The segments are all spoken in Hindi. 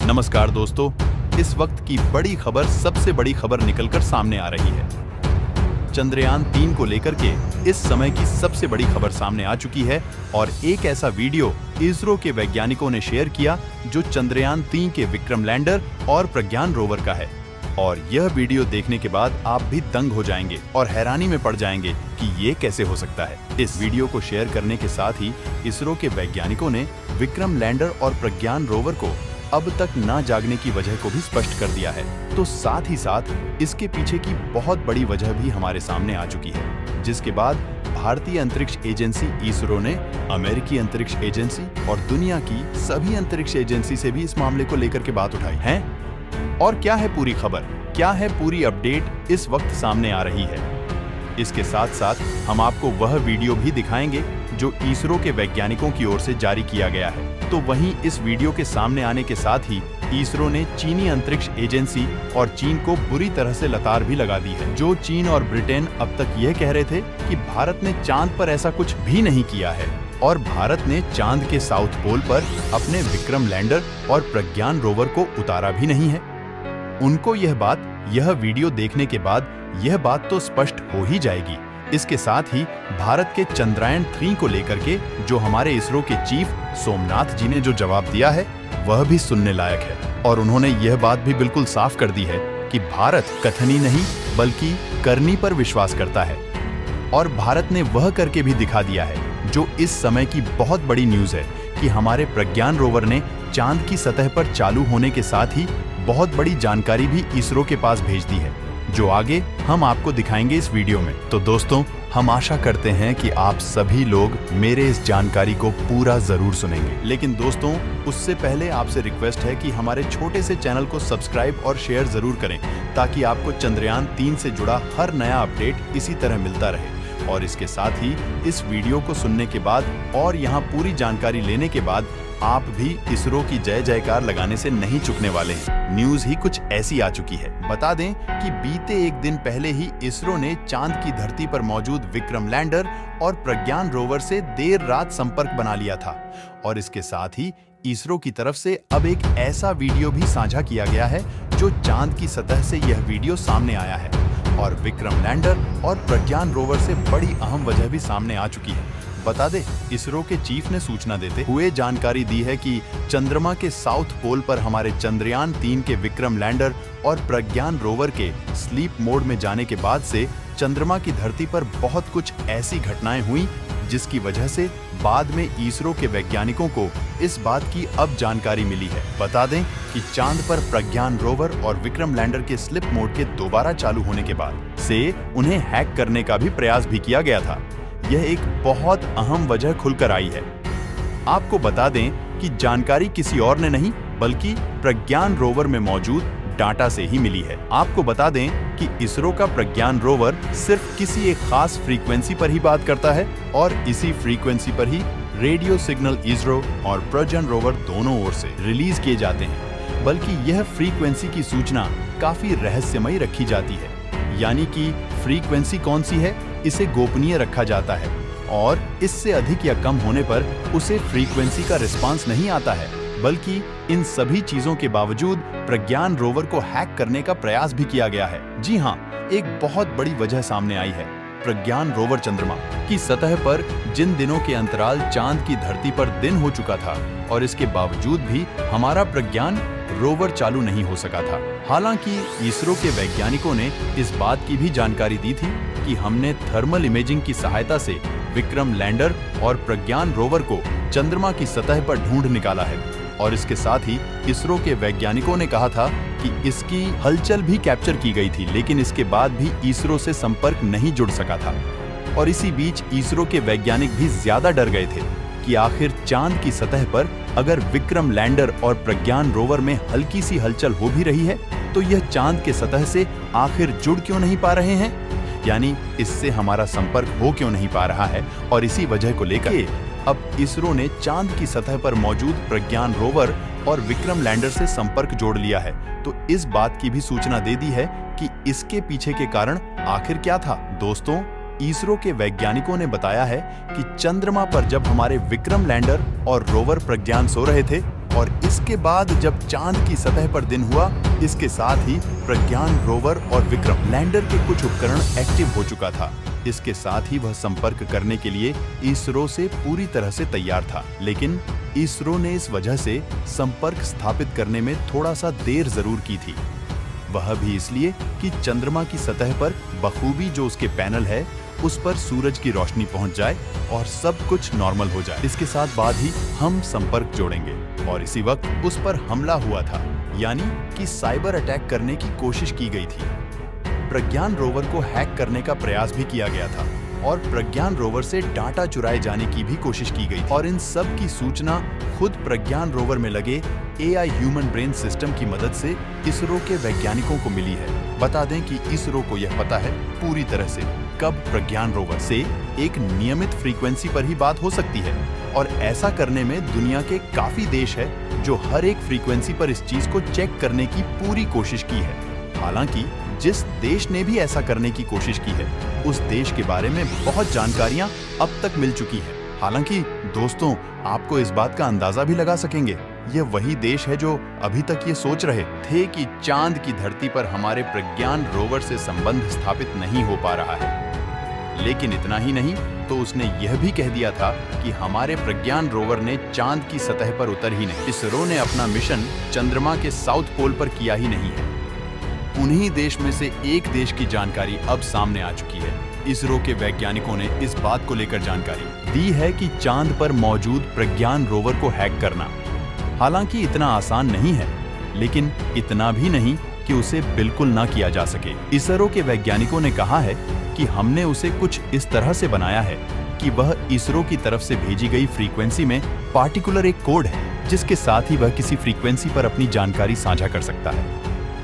नमस्कार दोस्तों, इस वक्त की बड़ी खबर, सबसे बड़ी खबर निकलकर सामने आ रही है। चंद्रयान 3 को लेकर के इस समय की सबसे बड़ी खबर सामने आ चुकी है और एक ऐसा वीडियो इसरो के वैज्ञानिकों ने शेयर किया जो चंद्रयान 3 के विक्रम लैंडर और प्रज्ञान रोवर का है। और यह वीडियो देखने के बाद आप भी दंग हो जाएंगे और हैरानी में पड़ जाएंगे कि ये कैसे हो सकता है। इस वीडियो को शेयर करने के साथ ही इसरो के वैज्ञानिकों ने विक्रम लैंडर और प्रज्ञान रोवर को अब तक ना जागने की वजह को भी स्पष्ट कर दिया है। तो साथ ही साथ इसके पीछे की बहुत बड़ी वजह भी हमारे सामने आ चुकी है, जिसके बाद भारतीय अंतरिक्ष एजेंसी इसरो ने अमेरिकी अंतरिक्ष एजेंसी और दुनिया की सभी अंतरिक्ष एजेंसी से भी इस मामले को लेकर के बात उठाई है। और क्या है पूरी खबर, क्या है पूरी अपडेट इस वक्त सामने आ रही है। इसके साथ साथ हम आपको वह वीडियो भी दिखाएंगे जो इसरो के वैज्ञानिकों की ओर से जारी किया गया है। तो वहीं इस वीडियो के सामने आने के साथ ही इसरो ने चीनी अंतरिक्ष एजेंसी और चीन को बुरी तरह से लतार भी लगा दी है। जो चीन और ब्रिटेन अब तक यह कह रहे थे कि भारत ने चांद पर ऐसा कुछ भी नहीं किया है और भारत ने चांद के साउथ पोल पर अपने विक्रम लैंडर और प्रज्ञान रोवर को उतारा भी नहीं है, उनको यह वीडियो देखने के बाद यह बात तो स्पष्ट हो ही जाएगी। इसके साथ ही भारत के चंद्रयान 3 को लेकर के जो हमारे इसरो के चीफ सोमनाथ जी ने जो जवाब दिया है वह भी सुनने लायक है। और उन्होंने यह बात भी बिल्कुल साफ कर दी है कि भारत कथनी नहीं बल्कि करनी पर विश्वास करता है। और भारत ने वह करके भी दिखा दिया है जो इस समय की बहुत बड़ी न्यूज है कि हमारे प्रज्ञान रोवर ने चांद की सतह पर चालू होने के साथ ही बहुत बड़ी जानकारी भी इसरो के पास भेज दी है, जो आगे हम आपको दिखाएंगे इस वीडियो में। तो दोस्तों, हम आशा करते हैं कि आप सभी लोग मेरे इस जानकारी को पूरा जरूर सुनेंगे। लेकिन दोस्तों, उससे पहले आपसे रिक्वेस्ट है कि हमारे छोटे से चैनल को सब्सक्राइब और शेयर जरूर करें ताकि आपको चंद्रयान 3 से जुड़ा हर नया अपडेट इसी तरह मिलता रहे। और इसके साथ ही इस वीडियो को सुनने के बाद और यहाँ पूरी जानकारी लेने के बाद आप भी इसरो की जय जयकार लगाने से नहीं चूकने वाले हैं। न्यूज ही कुछ ऐसी आ चुकी है। बता दें कि बीते एक दिन पहले ही इसरो ने चांद की धरती पर मौजूद विक्रम लैंडर और प्रज्ञान रोवर से देर रात संपर्क बना लिया था। और इसके साथ ही इसरो की तरफ से अब एक ऐसा वीडियो भी साझा किया गया है जो चांद की सतह से यह वीडियो सामने आया है। और विक्रम लैंडर और प्रज्ञान रोवर से बड़ी अहम वजह भी सामने आ चुकी है। बता दे, इसरो के चीफ ने सूचना देते हुए जानकारी दी है कि चंद्रमा के साउथ पोल पर हमारे चंद्रयान 3 के विक्रम लैंडर और प्रज्ञान रोवर के स्लीप मोड में जाने के बाद से चंद्रमा की धरती पर बहुत कुछ ऐसी घटनाएं हुई जिसकी वजह से बाद में इसरो के वैज्ञानिकों को इस बात की अब जानकारी मिली है। बता दें कि चांद पर प्रज्ञान रोवर और विक्रम लैंडर के स्लिप मोड के दोबारा चालू होने के बाद से उन्हें हैक करने का भी प्रयास भी किया गया था। यह एक बहुत अहम वजह खुलकर आई है। आपको बता दें कि जानकारी किसी और ने नहीं बल्कि प्रज्ञान रोवर में मौजूद डाटा से ही मिली है। आपको बता दें कि इसरो का प्रज्ञान रोवर सिर्फ किसी एक खास फ्रीक्वेंसी पर ही बात करता है और इसी फ्रीक्वेंसी पर ही रेडियो सिग्नल इसरो और प्रज्ञान रोवर दोनों ओर से रिलीज किए जाते हैं। बल्कि यह फ्रीक्वेंसी की सूचना काफी रहस्यमयी रखी जाती है, यानी कि फ्रीक्वेंसी कौन सी है इसे गोपनीय रखा जाता है और इससे अधिक या कम होने पर उसे फ्रीक्वेंसी का रिस्पांस नहीं आता है। बल्कि इन सभी चीजों के बावजूद प्रज्ञान रोवर को हैक करने का प्रयास भी किया गया है। जी हाँ, एक बहुत बड़ी वजह सामने आई है। प्रज्ञान रोवर चंद्रमा की सतह पर जिन दिनों के अंतराल चांद की धरती पर दिन हो चुका था और इसके बावजूद भी हमारा प्रज्ञान रोवर चालू नहीं हो सका था। हालांकि इसरो के वैज्ञानिकों ने इस बात की भी जानकारी दी थी कि हमने थर्मल इमेजिंग की सहायता से विक्रम लैंडर और प्रज्ञान रोवर को चंद्रमा की सतह पर ढूंढ निकाला है। और इसके साथ ही इसरो के वैज्ञानिकों ने कहा था कि इसकी हलचल भी कैप्चर की गई थी, लेकिन इसके बाद भी इसरो से संपर्क नहीं जुड़ सका था। और इसी बीच इसरो के वैज्ञानिक भी ज्यादा डर गए थे कि आखिर चांद की सतह पर अगर विक्रम लैंडर और प्रज्ञान रोवर में हल्की सी हलचल हो भी रही है तो यह चांद के सतह से आखिर जुड़ क्यों नहीं पा रहे हैं, यानी इससे हमारा संपर्क हो क्यों नहीं पा रहा है। और इसी वजह को लेकर अब इसरो ने चांद की सतह पर मौजूद प्रज्ञान रोवर और विक्रम लैंडर से संपर्क जोड़ लिया है। तो इस बात की भी सूचना दे दी है कि इसके पीछे के कारण आखिर क्या था। दोस्तों, इसरो के वैज्ञानिकों ने बताया है कि चंद्रमा पर जब हमारे विक्रम लैंडर और रोवर प्रज्ञान सो रहे थे और इसके बाद जब चांद की सतह पर दिन हुआ, इसके साथ ही प्रज्ञान रोवर और विक्रम लैंडर के कुछ उपकरण एक्टिव हो चुका था। इसके साथ ही वह संपर्क करने के लिए इसरो से पूरी तरह से तैयार था। लेकिन इसरो ने इस वजह से संपर्क स्थापित करने में थोड़ा सा देर जरूर की थी। वह भी इसलिए कि चंद्रमा की सतह पर बखूबी जो उसके पैनल है उस पर सूरज की रोशनी पहुंच जाए और सब कुछ नॉर्मल हो जाए। इसके साथ बाद ही हम संपर्क जोड़ेंगे। और इसी वक्त उस पर हमला हुआ था, यानी कि साइबर अटैक करने की कोशिश की गई थी। प्रज्ञान रोवर को हैक करने का प्रयास भी किया गया था और प्रज्ञान रोवर से डाटा चुराए जाने की भी कोशिश की गई। और इन सब की सूचना खुद प्रज्ञान रोवर में लगे AI ह्यूमन ब्रेन सिस्टम की मदद से इसरो के वैज्ञानिकों को मिली है। बता दें कि इसरो को यह पता है पूरी तरह से कब प्रज्ञान रोवर से एक नियमित फ्रीक्वेंसी पर ही बात हो सकती है। और ऐसा करने में दुनिया के काफी देश है जो हर एक फ्रीक्वेंसी पर इस चीज को चेक करने की पूरी कोशिश की है। हालांकि जिस देश ने भी ऐसा करने की कोशिश की है उस देश के बारे में बहुत जानकारियां अब तक मिल चुकी है। हालांकि दोस्तों, आपको इस बात का अंदाजा भी लगा सकेंगे, यह वही देश है जो अभी तक ये सोच रहे थे कि चांद की धरती पर हमारे प्रज्ञान रोवर से संबंध स्थापित नहीं हो पा रहा है। लेकिन इतना ही नहीं, तो उसने यह भी कह दिया था कि हमारे प्रज्ञान रोवर ने चांद की सतह पर उतर ही नहीं। इसरो ने अपना मिशन चंद्रमा के साउथ पोल पर किया ही नहीं है। उन्हीं देश में से एक देश की जानकारी अब सामने आ चुकी है। इसरो के वैज्ञानिकों ने इस बात को लेकर जानकारी दी है कि चांद पर मौजूद प्रज्ञान रोवर को हैक करना हालांकि इतना आसान नहीं है, लेकिन इतना भी नहीं कि उसे बिल्कुल ना किया जा सके। इसरो के वैज्ञानिकों ने कहा है कि हमने उसे कुछ इस तरह से बनाया है कि वह इसरो की तरफ से भेजी गई फ्रीक्वेंसी में पार्टिकुलर एक कोड है जिसके साथ ही वह किसी फ्रीक्वेंसी पर अपनी जानकारी साझा कर सकता है।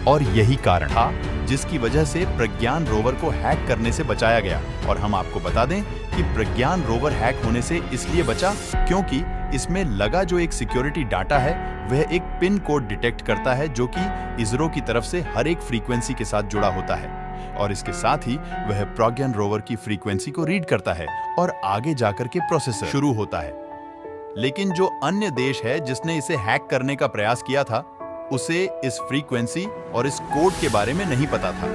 और यही कारण था जिसकी वजह से प्रज्ञान रोवर को हैक करने से बचाया गया। और हम आपको बता दें कि प्रज्ञान रोवर हैक होने से इसलिए बचा क्योंकि इसमें लगा जो एक सिक्योरिटी डाटा है वह एक पिन कोड डिटेक्ट करता है जो कि इसरो की तरफ से हर एक फ्रीक्वेंसी के साथ जुड़ा होता है। और इसके साथ ही वह प्रज्ञान रोवर की फ्रीक्वेंसी को रीड करता है और आगे जाकर के प्रोसेसर शुरू होता है। लेकिन जो अन्य देश है जिसने इसे हैक करने का प्रयास किया था उसे इस फ्रीक्वेंसी और इस कोड के बारे में नहीं पता था।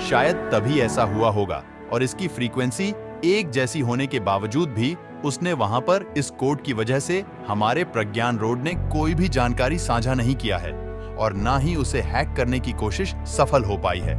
शायद तभी ऐसा हुआ होगा और इसकी फ्रीक्वेंसी एक जैसी होने के बावजूद भी उसने वहां पर इस कोड की वजह से हमारे प्रज्ञान रोवर ने कोई भी जानकारी साझा नहीं किया है और ना ही उसे हैक करने की कोशिश सफल हो पाई है।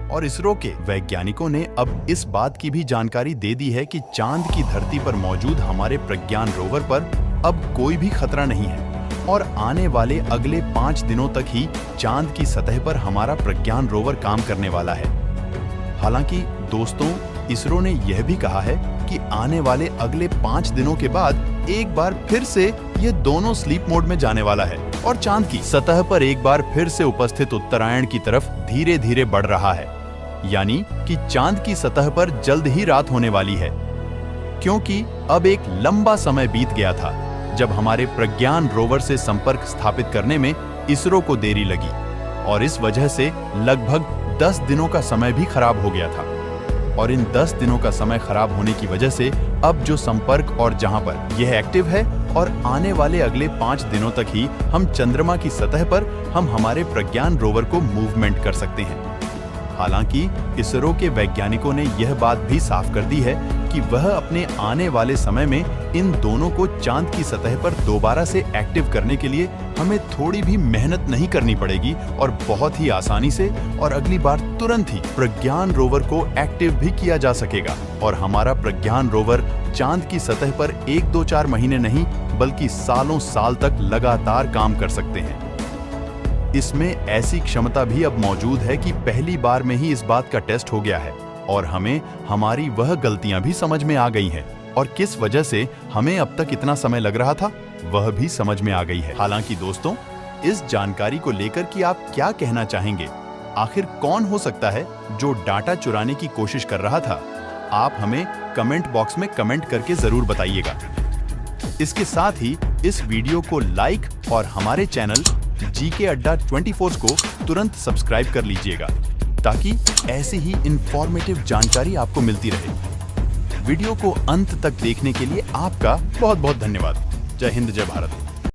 और इसरो के वैज्ञानिकों ने अब इस बात की भी जानकारी दे दी है कि चांद की धरती पर मौजूद हमारे प्रज्ञान रोवर पर अब कोई भी खतरा नहीं है और आने वाले अगले 5 दिनों तक ही चांद की सतह पर हमारा प्रज्ञान रोवर काम करने वाला है। हालांकि दोस्तों, इसरो ने यह भी कहा है कि आने वाले अगले 5 दिनों के बाद एक बार फिर से ये दोनों स्लीप मोड में जाने वाला है और चांद की सतह पर एक बार फिर से उपस्थित उत्तरायण की तरफ धीरे धीरे बढ़ रहा है। यानी कि चांद की सतह पर जल्द ही रात होने वाली है, क्योंकि अब एक लंबा समय बीत गया था जब हमारे प्रज्ञान रोवर से संपर्क स्थापित करने में इसरो को देरी लगी और इस वजह से लगभग 10 दिनों का समय भी खराब हो गया था। और इन 10 दिनों का समय खराब होने की वजह से अब जो संपर्क और जहां पर यह एक्टिव है और आने वाले अगले 5 दिनों तक ही हम चंद्रमा की सतह पर हम हमारे प्रज्ञान रोवर को मूवमेंट कर सकते हैं। हालांकि इसरो के वैज्ञानिकों ने यह बात भी साफ कर दी है कि वह अपने आने वाले समय में इन दोनों को चांद की सतह पर दोबारा से एक्टिव करने के लिए हमें थोड़ी भी मेहनत नहीं करनी पड़ेगी और बहुत ही आसानी से और अगली बार तुरंत ही प्रज्ञान रोवर को एक्टिव भी किया जा सकेगा और हमारा प्रज्ञान रोवर चांद की सतह पर 1-2-4 महीने नहीं बल्कि सालों साल तक लगातार काम कर सकते हैं। इसमें ऐसी क्षमता भी अब मौजूद है कि पहली बार में ही इस बात का टेस्ट हो गया है और हमें हमारी वह गलतियां भी समझ में आ गई हैं और किस वजह से हमें अब तक इतना समय लग रहा था वह भी समझ में आ गई है। हालांकि दोस्तों, इस जानकारी को लेकर कि आप क्या कहना चाहेंगे? आखिर कौन हो सकता है जो डाटा चुराने की कोशिश कर रहा था? आप हमें कमेंट बॉक्स में कमेंट करके जरूर बताइएगा। इसके साथ ही इस वीडियो को लाइक और हमारे चैनल जीके अड्डा 24 को तुरंत सब्सक्राइब कर लीजिएगा ताकि ऐसी ही इंफॉर्मेटिव जानकारी आपको मिलती रहे। वीडियो को अंत तक देखने के लिए आपका बहुत बहुत धन्यवाद। जय हिंद, जय भारत।